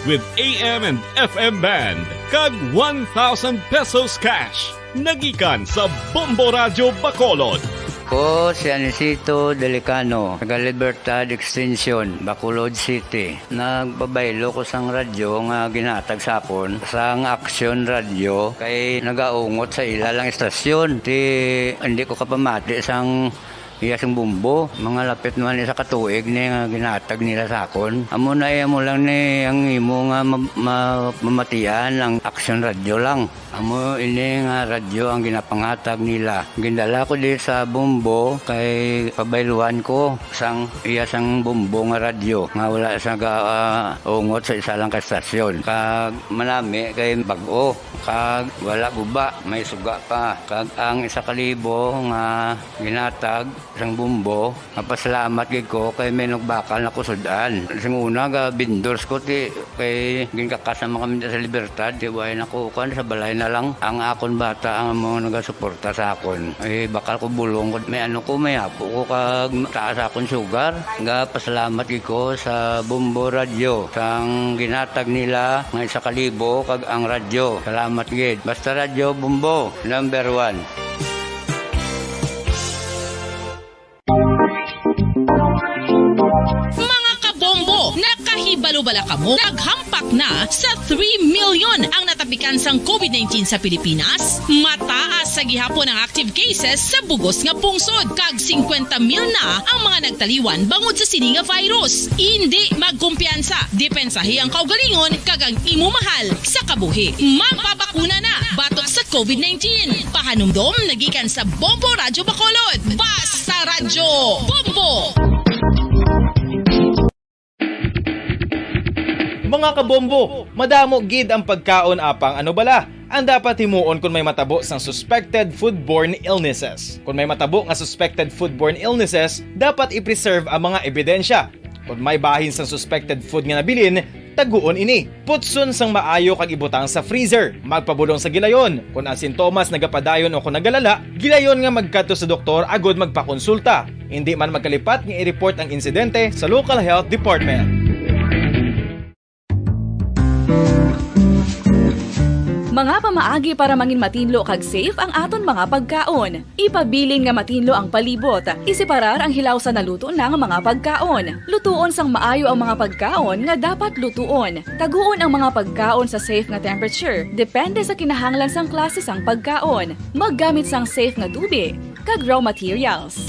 with AM and FM band kag 1,000 pesos cash. Nagikan sa Bombo Radio Bacolod. Ko si Anisito Delicano, taga Libertad Extension, Bacolod City. Nagbabaylo ko sang radyo nga ginatag sapon sang Action Radio kay nagaungot sa ilalang estasyon. Hindi ko kapamati sang iyasang bumbo, mga lapit naman sa katuig ni nga ginatag nila sakon. Amo na mo lang ni ang imo nga mamatian ang Action Radio lang. Amo ini nga radyo ang ginapangatag nila. Gindala ko di sa bumbo kay pabayluan ko sang iyasang bumbo nga radyo nga wala sa ungot sa isa lang ka estasyon. Kag manami kay bag-o, kag wala guba, may suga pa. Kag ang 1,000 nga ginatag sang bumbo, napasalamat gid ko kay may nagbakal na kusudan. Sing una ga bindors ko ti kay ginkakasama kami sa Libertad, di way nako kan sa balay na lang ang akon bata ang mga nagasuporta sa akon. Bakal ko bulong ko may may apo ko kag taas akon sugar. Ga pasalamat gid ko sa Bombo Radio sang ginatag nila nga 1,000 kag ang radyo. Salamat gid. Basta Radio Bombo number 1. Nakahibalo-bala ka mo, naghampak na sa 3 million ang natapikan sang COVID-19 sa Pilipinas. Mataas sa gihapon ang active cases sa bugos nga pungsod. Kag 50 mil na ang mga nagtaliwan bangod sa sini nga virus. Hindi magkumpiyansa. Depensahi ang kaugalingon kag ang imo mahal sa kabuhi. Magpabakuna na batok sa COVID-19. Pahanumdom nagikan sa Bombo Radio Bacolod. Basta Radyo Bombo! Mga kabombo, madamo gid ang pagkaon apang ano bala. Ang dapat himuon kung may matabo sang suspected foodborne illnesses. Kung may matabo nga suspected foodborne illnesses, dapat i-preserve ang mga ebidensya. Kung may bahin sang suspected food nga nabilin, taguon ini. Putson sang maayo kag ibutang sa freezer. Magpabulong sa gilayon. Kung ang sintomas nagapadayon o kung nagalala, gilayon nga magkadto sa doktor agod magpakonsulta. Hindi man magkalipat nga i-report ang insidente sa local health department. Mga pamaagi para mangin matinlo kag safe ang aton mga pagkaon. Ipabilin nga matinlo ang palibot. Isiparar ang hilaw sa naluto na nga mga pagkaon. Lutuon sang maayo ang mga pagkaon nga dapat lutuon. Taguon ang mga pagkaon sa safe nga temperature. Depende sa kinahanglan sang klase sang pagkaon. Maggamit sang safe nga tubig kag raw materials.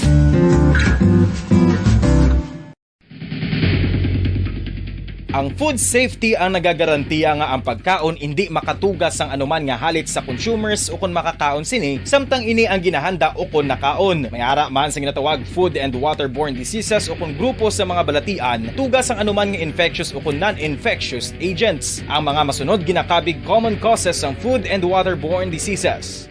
Ang food safety ang nagagarantiya nga ang pagkaon hindi makatugas sang anuman nga halit sa consumers o kung makakaon sini, samtang ini ang ginahanda o kung nakaon. May ara man sa ginatawag food and waterborne diseases o kung grupo sa mga balatian, tugas ang anuman nga infectious o kung non-infectious agents. Ang mga masunod ginakabig common causes ng food and waterborne diseases.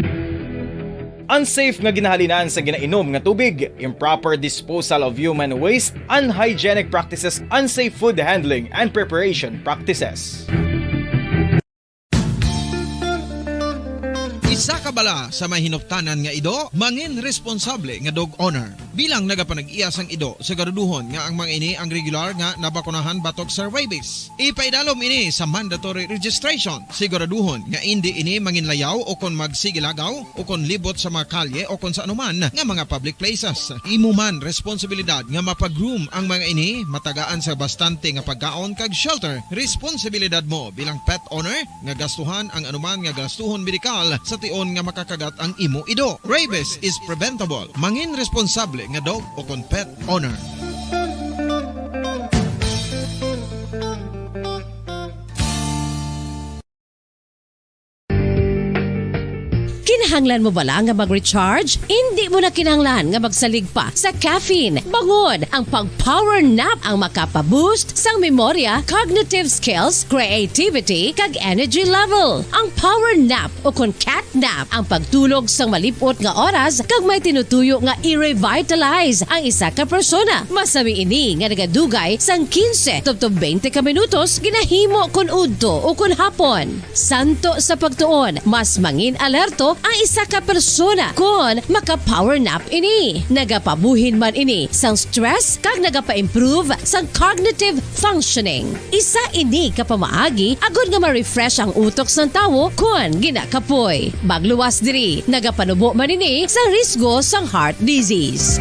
Unsafe nga ginahalinan sa ginainom nga tubig, improper disposal of human waste, unhygienic practices, unsafe food handling and preparation practices. Isa ka bala sa mahinuptanan nga ido, mangin responsable nga dog owner. Bilang nagapanag-iya sang ido, siguraduhon nga ang mga ini ang regular nga nabakunahan batok sa rabies. Ipaidalom ini sa mandatory registration. Siguraduhon nga hindi ini manginlayaw o kon magsigilagaw o kon libot sa mga kalye o kon sa anuman nga mga public places. Imo man responsibilidad nga mapag-groom ang mga ini, matagaan sa bastante nga pagkaon kag shelter. Responsibilidad mo bilang pet owner nga gastuhan ang anuman nga gastuhon medikal sa tion nga makakagat ang imo ido. Rabies is preventable. Mangin responsable nga dog o kon pet owner. Kinahanglan mo bala nga mag-recharge? Hindi mo na kinahanglan nga magsalig pa sa caffeine. Bangod ang pag-power nap ang makapaboost sang memorya, cognitive skills, creativity, kag energy level. Ang power nap o kon cat nap ang pagtulog sang malipot nga oras kag may tinutuyo nga i-revitalize ang isa ka persona. Masami ini nga nagadugay sang 15 tubtob 20 ka minutos ginahimo kun udto o kun hapon. Santo sa pagtuon, mas mangin alerto ang isa ka persona kung maka-power nap ini. Nagapabuhin man ini sang stress kag nagapa-improve sang cognitive functioning. Isa ini ka pamaagi agud nga ma-refresh ang utok sang tawo kung ginakapoy. Bagluwas diri, nagapanubo man ini sa risgo sang heart disease.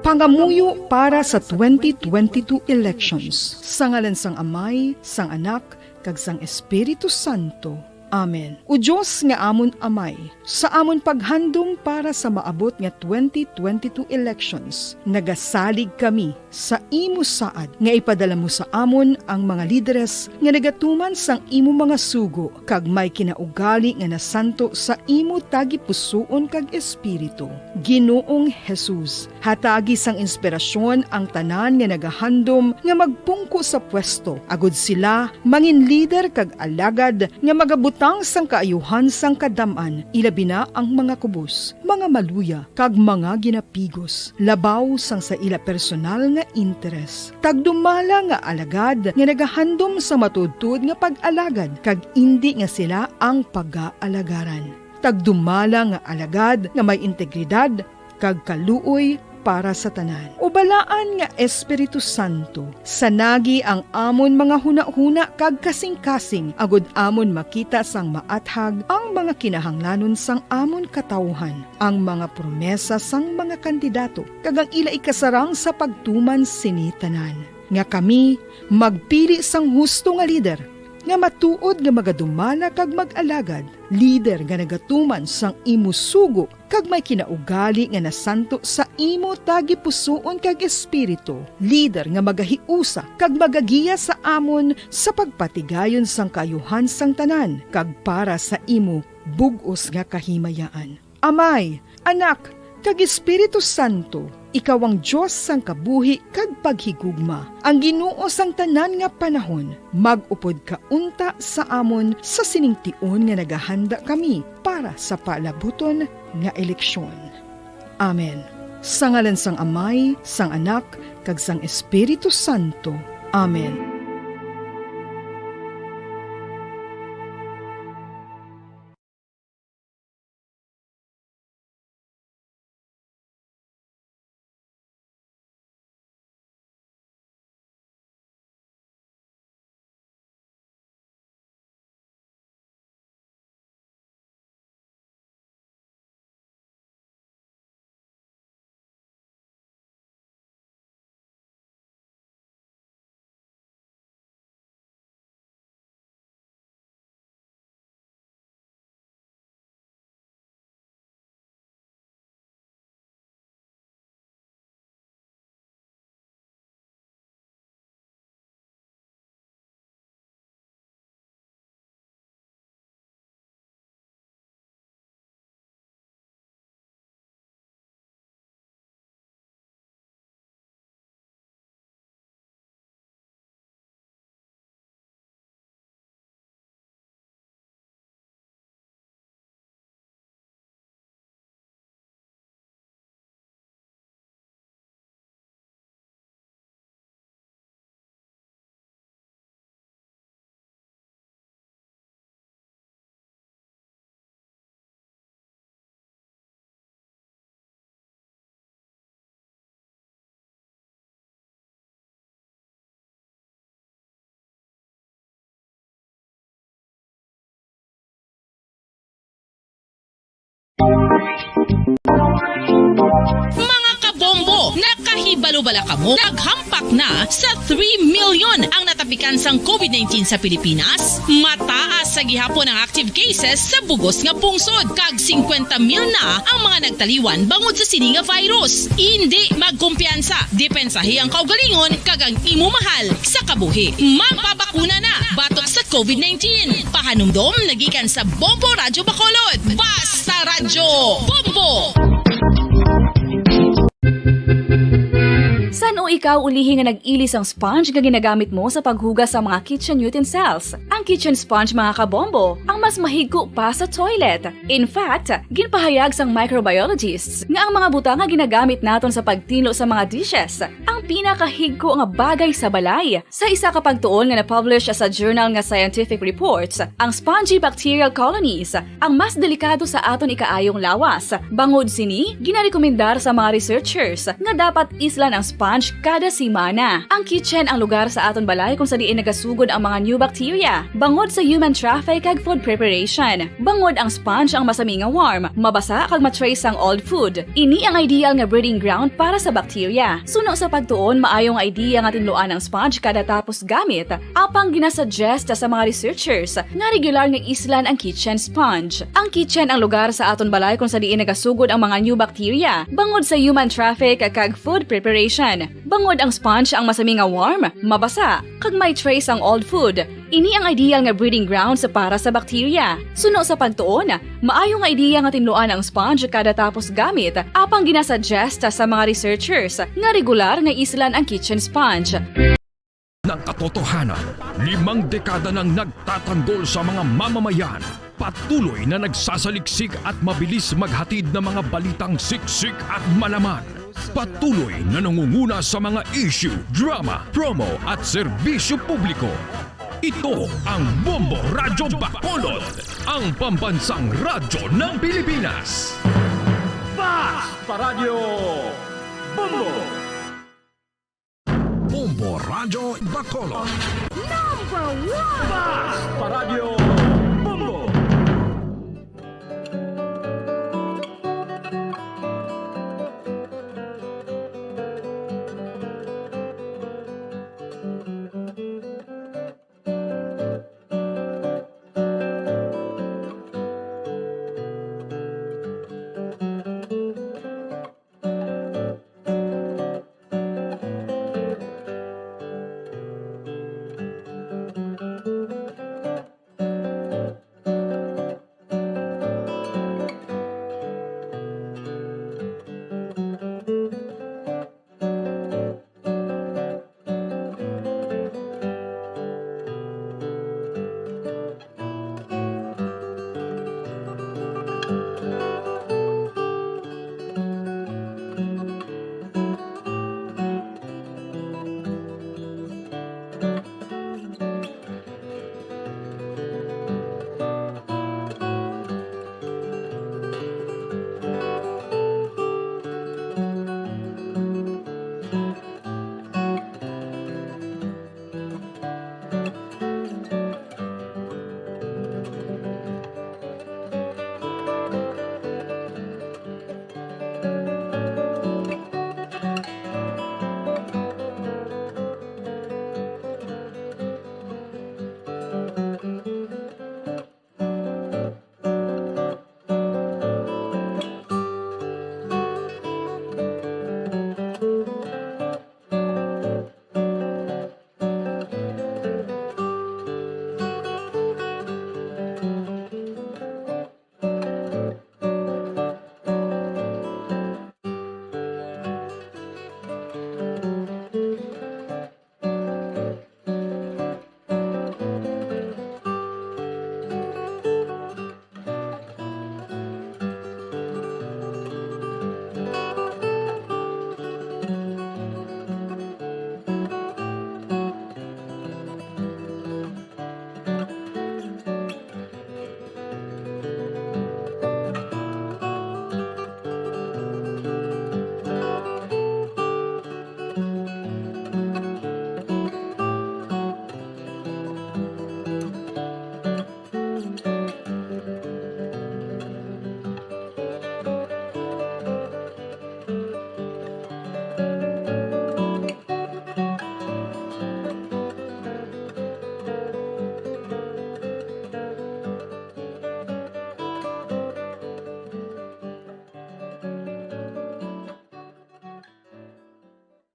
Pangamuyo para sa 2022 elections. Sa ngalan sang Amay, sang Anak, kag sang Espiritu Santo. Amen. O Diyos nga amon Amay, sa amon paghandom para sa maabot nga 2022 elections, nagasalig kami sa imo saad nga ipadala mo sa amon ang mga lideres nga nagatuman sang imo mga sugo kag may kinaugali nga nasanto sa imo tagipusoon kag espiritu. Ginoong Jesus, hatagi sang inspirasyon ang tanan nga nagahandom nga magpungko sa pwesto, agud sila mangin leader kag alagad nga magabutan sang kaayuhan sang kadaman, ilabi na ang mga kubos, mga maluya, kag mga ginapigos, labaw sang sa ila personal nga interes. Tagdumala nga alagad nga nagahandom sa matudtud nga pag-alagad, kag indi nga sila ang pag-aalagaran. Tagdumala nga alagad nga may integridad, kag kaluoy para sa tanan. Ubalaan nga Espiritu Santo, sanagi ang amon mga huna-huna kag kasing-kasing, agud amon makita sang maathag ang mga kinahanglanon sang amon katawhan, ang mga promesa sang mga kandidato, kag ang ila ikasarang sa pagtuman sini tanan. Nga kami magpili sang husto nga lider, nga matuod nga magadumala kag mag-alagad, lider nga nagatuman sang imo sugo kag may kinaugali nga nasanto sa imo tagipusoon kag espiritu, lider nga magahiusa kag magagiya sa amon sa pagpatigayon sang kayuhan sang tanan kag para sa imo bug-os nga kahimayaan. Amay, Anak, kag Espiritu Santo, ikaw ang Diyos sang kabuhi kag paghigugma. Ang Ginoo sang tanan nga panahon, mag-upod ka unta sa amon sa siningtion nga nagahanda kami para sa palabuton nga eleksyon. Amen. Sa ngalan sang Amay, sang Anak, kag sang Espiritu Santo. Amen. Mga kabombo, nakahibalo-bala ka mo? Naghampak na sa 3 million ang natapikan sang COVID-19 sa Pilipinas. Mataas sa gihapon ang active cases sa bugos nga pungsod. Kag 50 mil na ang mga nagtaliwan bangod sa sini nga virus. Hindi magkumpiyansa. Depensahi ang kaugalingon kag ang imo mahal sa kabuhi. Magpabakuna na batok sa COVID-19. Pahanumdom nagikan sa Bombo Radyo Bacolod. Basta Radyo Bombo! San o ikaw ulihi nga nag-ilis ang sponge nga ginagamit mo sa paghugas sa mga kitchen utensils. Ang kitchen sponge mga kabombo, ang mas mahigko pa sa toilet. In fact, ginpahayag sang microbiologists nga ang mga butang nga ginagamit naton sa pagtilo sa mga dishes ang pinakahigko nga bagay sa balay. Sa isa ka pagtuon nga na-publish sa journal nga Scientific Reports, ang spongy bacterial colonies ang mas delikado sa aton ikaayong lawas. Bangod sini, ginarekomendar sa mga researchers nga dapat islan ang sponge kada simana. Ang kitchen ang lugar sa aton balay kung sa diin nagasugod ang mga new bacteria. Bangod sa human traffic kag food preparation. Bangod ang sponge ang masami nga warm, mabasa kag matrace ang old food. Ini ang ideal nga breeding ground para sa bacteria. Suno sa pagtuon, maayong idea nga tinluan ang sponge kada tapos gamit. Apang ginasuggest sa mga researchers nga regular nga islan ang kitchen sponge. Ang kitchen ang lugar sa aton balay kung sa diin nagasugod ang mga new bacteria. Bangod sa human traffic kag food preparation. Bangod ang sponge ang masami nga warm, mabasa, kag may trace ang old food. Ini ang ideal nga breeding ground sa para sa bacteria. Suno sa pagtuon, maayong nga idea nga tinluan ang sponge kada tapos gamit. Apang ginasuggest sa mga researchers nga regular nga islan ang kitchen sponge. Ng katotohanan, 5 dekada nang nagtatanggol sa mga mamamayan. Patuloy na nagsasaliksik at mabilis maghatid ng mga balitang siksik at malaman. Patuloy na nangunguna sa mga issue, drama, promo at serbisyo publiko. Ito ang Bombo Radyo Bacolod, ang pambansang radyo ng Pilipinas. Bombo Radyo Bacolod.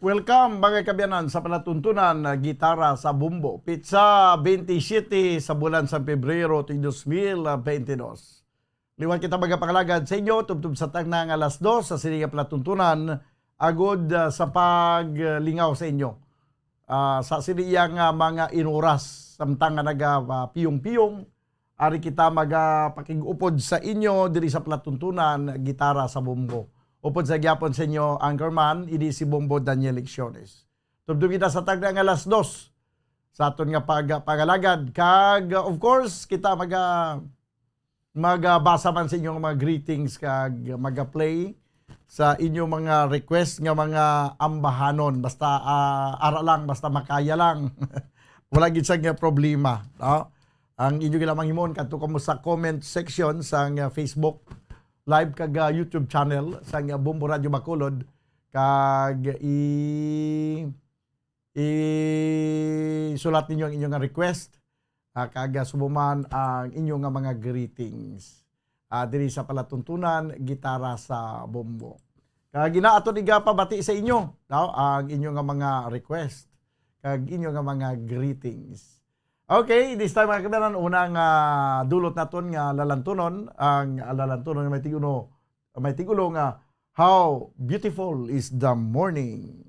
Welcome mga kabiyanan sa palatuntunan na Gitara sa Bumbo. Pizza 27 sa bulan sa Pebrero 2022. Liwan kita mga pangalagad sa inyo tubtub sa tangnang alas 2 sa sininga palatuntunan agod sa paglingaw sa inyo. Sa siliyang mga inuras samtang nga piyong-piyong, ari kita pakig-upod sa inyo diri sa palatuntunan gitara sa bumbo. Upod sa gyapon sa inyo anchorman idi si Bombo Daniel Lecciones. Tubdog kita sa tagda nga alas 2 sa aton nga pagalagad kag of course kita magbasa man sa inyong mga greetings kag maga-play sa inyong mga request nga mga ambahanon basta ara lang basta makaya lang. Wala gid sa problema, no? Ang inyo lamang himon kadto kamo sa comment section sa Facebook live kag YouTube channel sa Bombo Radio Bacolod kag sulat ninyo ang inyong request kag subuman ang inyong mga greetings diri sa palatuntunan gitara sa Bombo. Kag ginaato diga pabati sa inyo, no? Ang inyong mga request kag inyong mga greetings. Okay, this time mga kabayan, unang dulot naton nga lalantunon, ang lalantunon nga may tigulo nga How Beautiful is the Morning.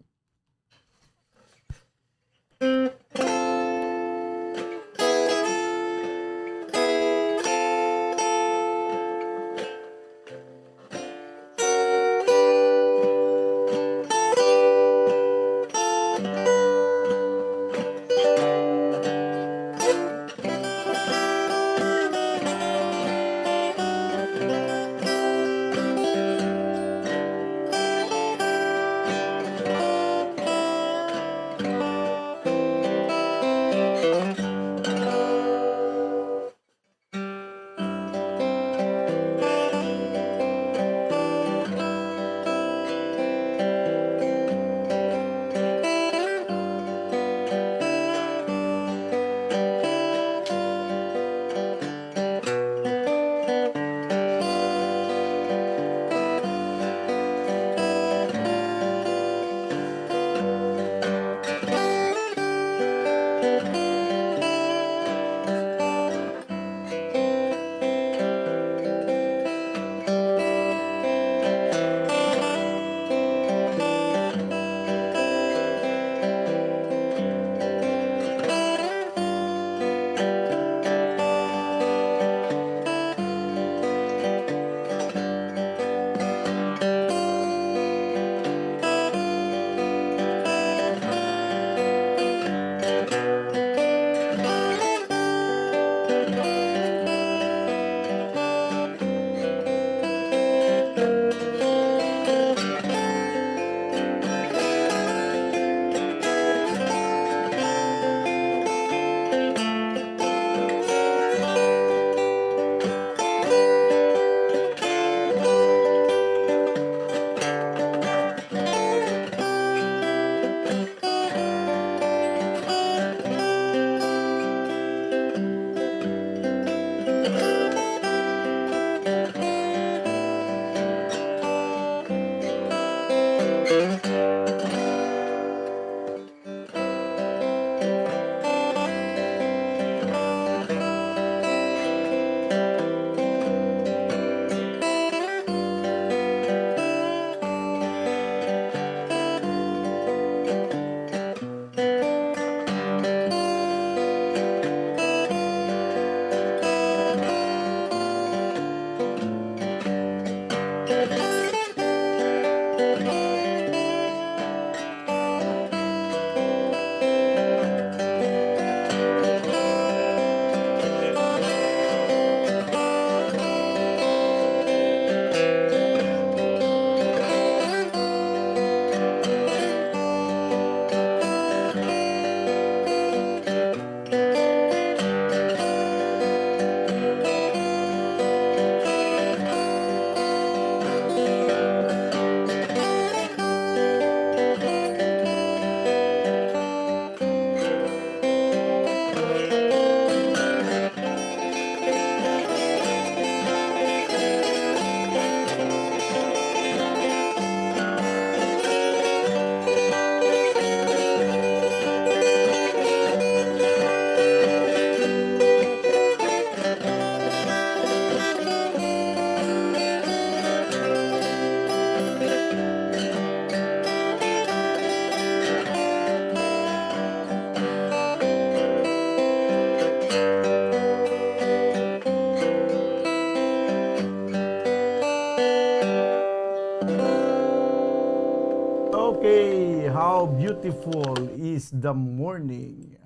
Okay, how beautiful is the morning.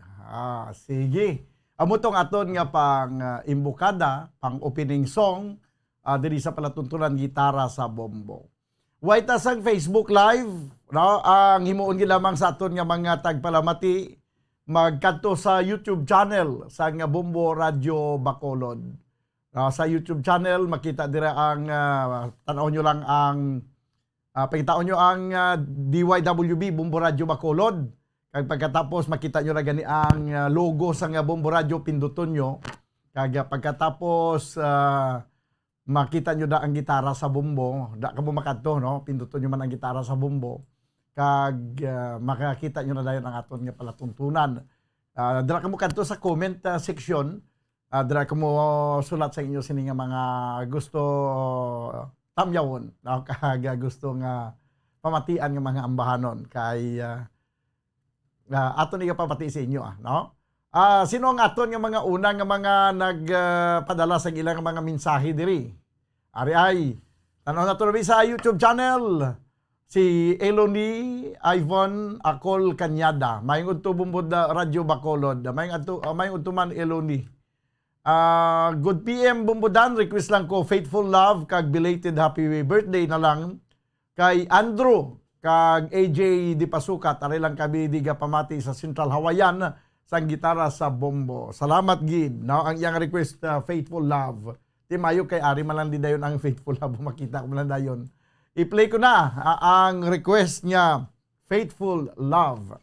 Sige. Amo tong aton nga pang imbukada, pang opening song, diri sa palatuntunan gitara sa bombo. White asang Facebook Live, no? Ang himuon gi lamang sa aton nga mga tagpalamati, magkanto sa YouTube channel sa nga Bombo Radio Bacolod. Sa YouTube channel, makita dira ang, tanaw nyo lang ang, pagkitaon nyo ang DYWB, Bombo Radio Bacolod. Kag pagkatapos, makita nyo na gani ang logo sa nga Bombo Radio, pinduton nyo. Kag pagkatapos, makita nyo na ang gitara sa bombo. Da ka mo makanto, no? Pinduton nyo man ang gitara sa bombo. Kag makakita nyo na dayon ang aton nga palatuntunan. Dira ka mo kanto sa comment section. Dira ka mo sulat sa inyo sini nga mga gusto tamyawon, no? Kag gusto nga pamatian nga mga ambahanon kay aton nga pamati sa inyo, no? Sino ang aton nga mga una nga mga nagpadala sa ilang mga mensahe diri? Ari ay tanaw na to sa YouTube channel. Si Eloni Ivan Akol Kanyada. Mayong udto Bombo Radio Bacolod. Mayong udto man Eloni. Good PM Bombodan. Request lang ko faithful love kag belated happy birthday na lang kay Andrew kag AJ Di Pasukat. Ari lang kami diga pamati sa Central Hawaiian sang gitara sa bombo. Salamat gid, no? Ang iyang request faithful love. Di mayo kay ari man lang di dayon ang faithful love, makita ko man lang dayon. I-play ko na ang request niya, faithful love.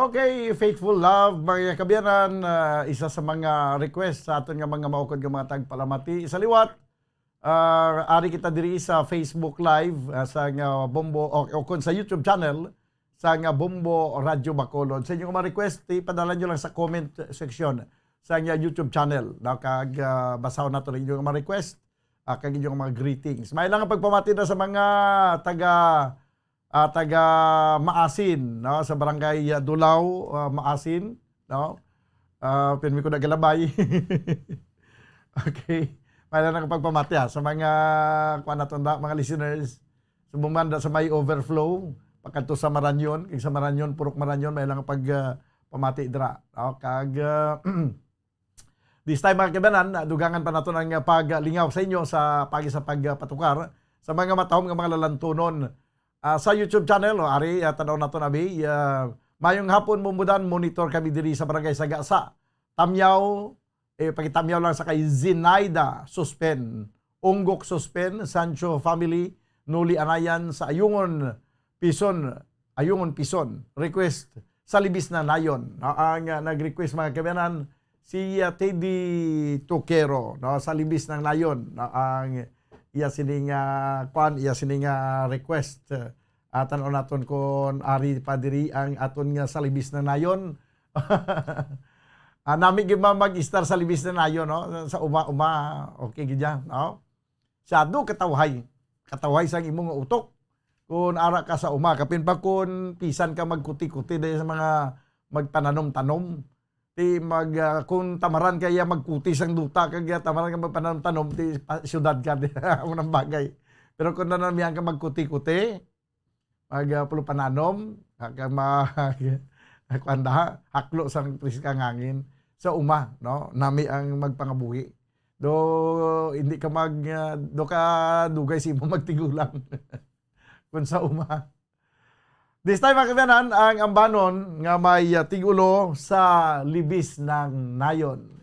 Okay, Faithful Love, mga kabiyanan, isa sa mga request sa aton nga mga maukod nga mga tagpalamati. Sa liwat, ari kita diri sa Facebook Live sa nga Bombo o kung sa YouTube channel sa nga Bombo Radio Bacolod. Sa inyong mga request, ipadala nyo lang sa comment section sa nga YouTube channel. Kag basaw na ito rin inyong mga request, kag inyong mga greetings. May lang ang pagpamati na sa mga taga Maasin, no, sa barangay Dulaw, Maasin, no. Pinmi ko na galabay. Okay. May lang ang pagpamati sa mga mga listeners sumumanda sa may overflow pagkanto sa Maranyon, kay sa Maranyon, Purok Maranyon, may lang ang pagpamati dira. No, kag this time mga kabanan, dugangan pa nato ng paglingaw sa inyo sa pagpatukar sa mga matahom nga mga lalantunon. Sa YouTube channel, ari tanaw nato nabi, mayong hapon mumudan, monitor kami diri sa barangay Sagasa. Tamyaw, pakitamyaw lang sa kay Zinaida Suspen, Unggok Suspen, Sancho Family, Nuli Anayan sa Ayungon Pison, request sa libis na nayon. Ang nag-request mga kabanan, si Teddy Tukero, no, sa libis ng nayon. Ang iya sining request atan naton kon ari padiri ang aton nga sa libis na nayon. Nami gyud mag-star sa libis na nayon, no, sa uma okay gid yan, no. Sado katawhay sang imong utok kun ara ka sa uma, kapin pa kun pisan ka magkuti-kuti dahil sa mga magpananom-tanom. Ti kung tamaran kaya magkuti sang duta kaya tamaran ka magpananom-tanom ti syudad ka di unang bagay. Pero kung nanamihan ka magkuti-kuti, magpulo pananom, kag haklo sang priskang hangin sa uma, no? Nami ang magpangabuhi. Do hindi ka do ka dugay simo magtigulang. Kung sa uma. This time mga kabanan, ang ambanon nga may tigulo sa libis ng nayon.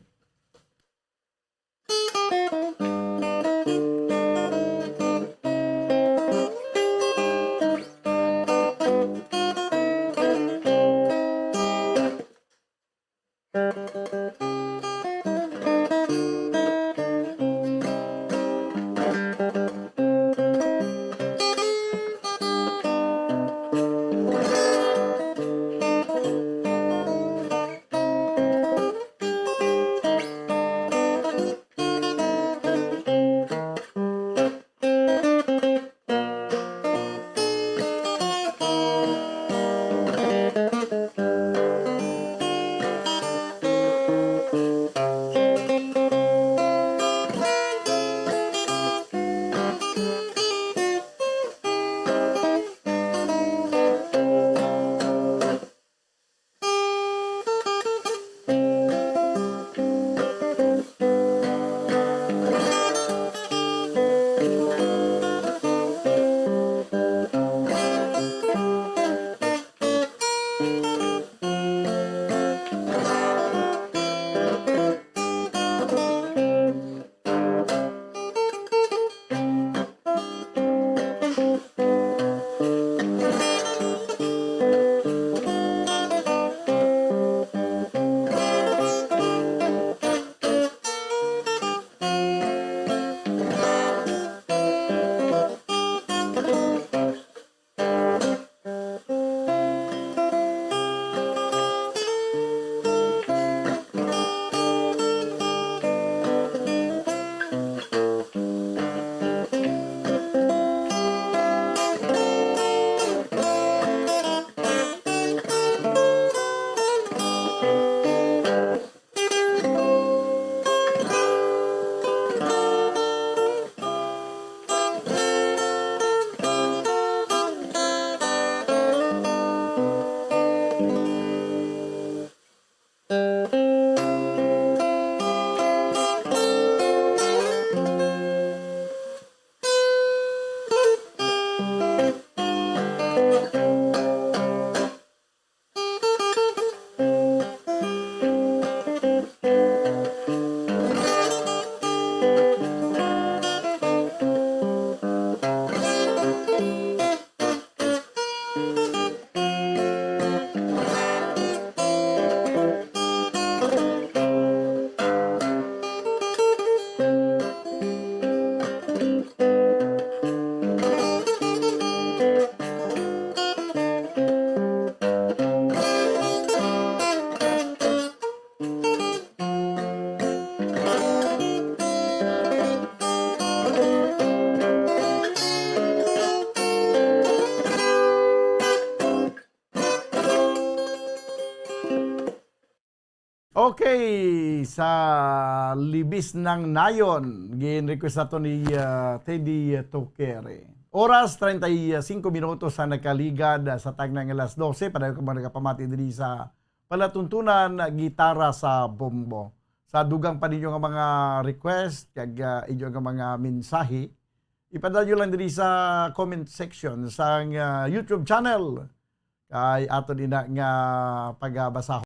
Okay, sa libis ng nayon, gin-request na to ni Teddy Tokere. Oras 35 minutos sa nakaligad sa tag ng alas 12. Padayon ko mga nakapamati din sa palatuntunan gitara sa bombo. Sa dugang pa ninyo nga mga request, kag inyo nga mga mensahe, ipadalyo lang din sa comment section sa YouTube channel. Kay ato din nga pagbasa